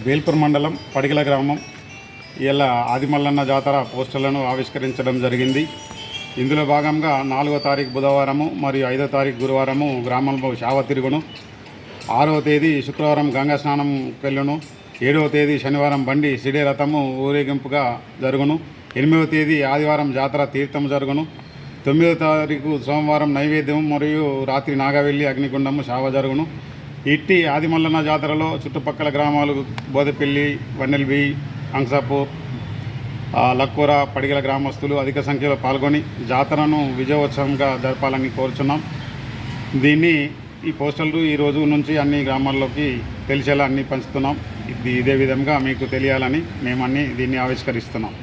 వేల్పూర్ మండలం పడిగల గ్రామం ఇలా ఆదిమల్లన్న జాతర పోస్టర్లను ఆవిష్కరించడం జరిగింది. ఇందులో భాగంగా 4వ తారీఖు బుధవారము మరియు 5వ తారీఖు గురువారము గ్రామంలో శావ తిరుగును, 6వ తేదీ శుక్రవారం గంగా స్నానం వెళ్ళును, 7వ తేదీ శనివారం బండి సిడే రథము ఊరేగింపుగా జరుగును, 8వ తేదీ ఆదివారం జాతర తీర్థం జరుగును, 9వ తారీఖు సోమవారం నైవేద్యం మరియు రాత్రి నాగవెల్లి అగ్నిగుండము శావ జరుగును. ఇట్టి ఆదిమల్లన్న జాతరలో చుట్టుపక్కల గ్రామాలు బోదెపల్లి, వన్నెల్బి, అంసాపూర్, లక్కూర, పడిగల గ్రామస్తులు అధిక సంఖ్యలో పాల్గొని జాతరను విజయోత్సవంగా జరపాలని కోరుచున్నాం. ఈ పోస్టర్లు ఈ రోజు నుంచి అన్ని గ్రామాల్లోకి తెలిసేలా అన్నీ పంచుతున్నాం. ఇదే విధంగా మీకు తెలియాలని మేము దీన్ని ఆవిష్కరిస్తున్నాం.